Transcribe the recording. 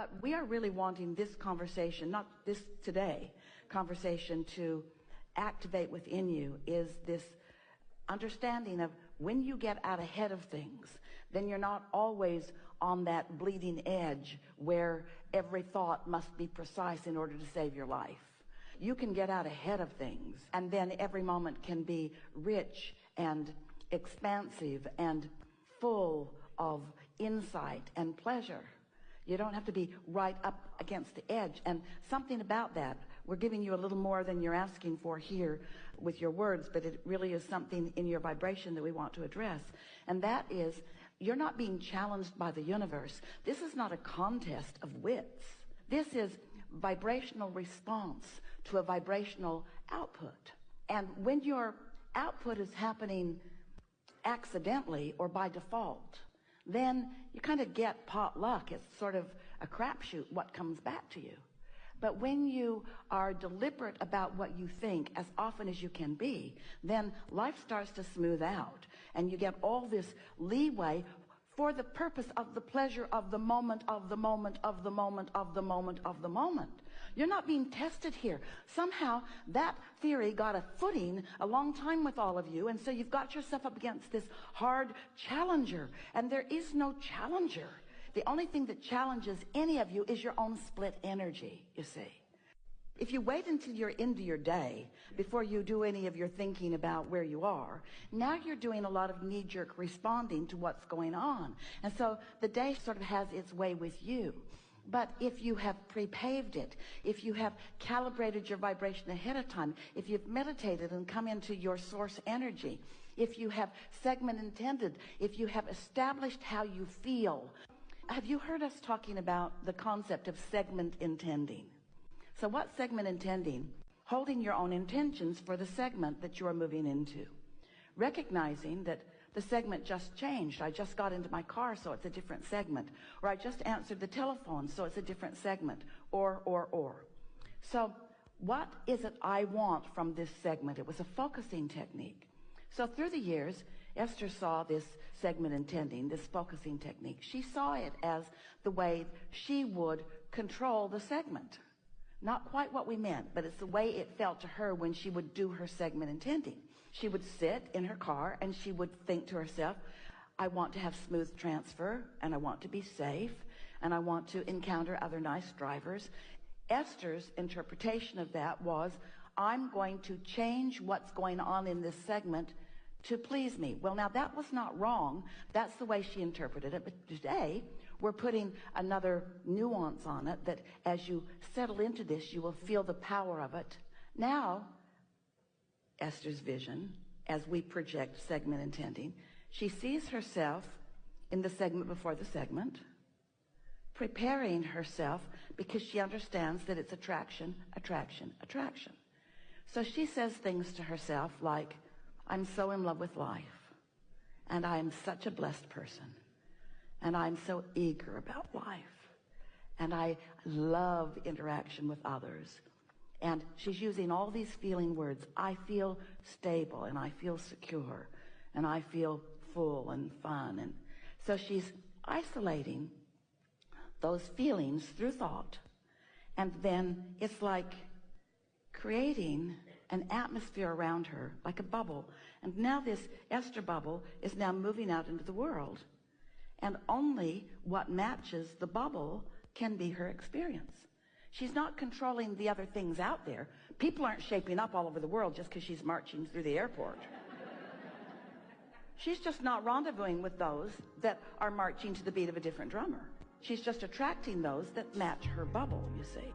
But we are really wanting this conversation, not this today, conversation to activate within you is this understanding of when you get out ahead of things, then you're not always on that bleeding edge where every thought must be precise in order to save your life. You can get out ahead of things, and then every moment can be rich and expansive and full of insight and pleasure. You don't have to be right up against the edge. And something about that, we're giving you a little more than you're asking for here with your words, but it really is something in your vibration that we want to address. And that is, you're not being challenged by the universe. This is not a contest of wits. This is vibrational response to a vibrational output. And when your output is happening accidentally or by default, then you kind of get potluck. It's sort of a crapshoot what comes back to you. But when you are deliberate about what you think as often as you can be, then life starts to smooth out, and you get all this leeway for the purpose of the pleasure of the moment, of the moment, of the moment, of the moment, of the moment. You're not being tested here. Somehow that theory got a footing a long time with all of you, and so you've got yourself up against this hard challenger, and there is no challenger. The only thing that challenges any of you is your own split energy, you see. If you wait until you're into your day before you do any of your thinking about where you are, now you're doing a lot of knee-jerk responding to what's going on. And so the day sort of has its way with you. But if you have pre-paved it, if you have calibrated your vibration ahead of time, if you've meditated and come into your source energy, if you have segment intended, if you have established how you feel. Have you heard us talking about the concept of segment intending? So what's segment intending? Holding your own intentions for the segment that you are moving into. Recognizing that the segment just changed. I just got into my car, so it's a different segment. Or I just answered the telephone, so it's a different segment. Or. So what is it I want from this segment? It was a focusing technique. So through the years, Esther saw this segment intending, this focusing technique. She saw it as the way she would control the segment. Not quite what we meant, but it's the way it felt to her when she would do her segment intending. She would sit in her car and she would think to herself, I want to have smooth transfer, and I want to be safe, and I want to encounter other nice drivers. Esther's interpretation of that was, I'm going to change what's going on in this segment to please me. Well, now that was not wrong. That's the way she interpreted it. But today we're putting another nuance on it, that as you settle into this, you will feel the power of it. Now, Esther's vision, as we project segment intending, she sees herself in the segment before the segment, preparing herself because she understands that it's attraction, attraction, attraction. So she says things to herself like, I'm so in love with life, and I'm such a blessed person, and I'm so eager about life, and I love interaction with others. And she's using all these feeling words. I feel stable, and I feel secure, and I feel full and fun. And so she's isolating those feelings through thought, and then it's like creating an atmosphere around her, like a bubble. And now this Esther bubble is now moving out into the world, and only what matches the bubble can be her experience. She's not controlling the other things out there. People aren't shaping up all over the world just because she's marching through the airport. She's just not rendezvousing with those that are marching to the beat of a different drummer. She's just attracting those that match her bubble, you see.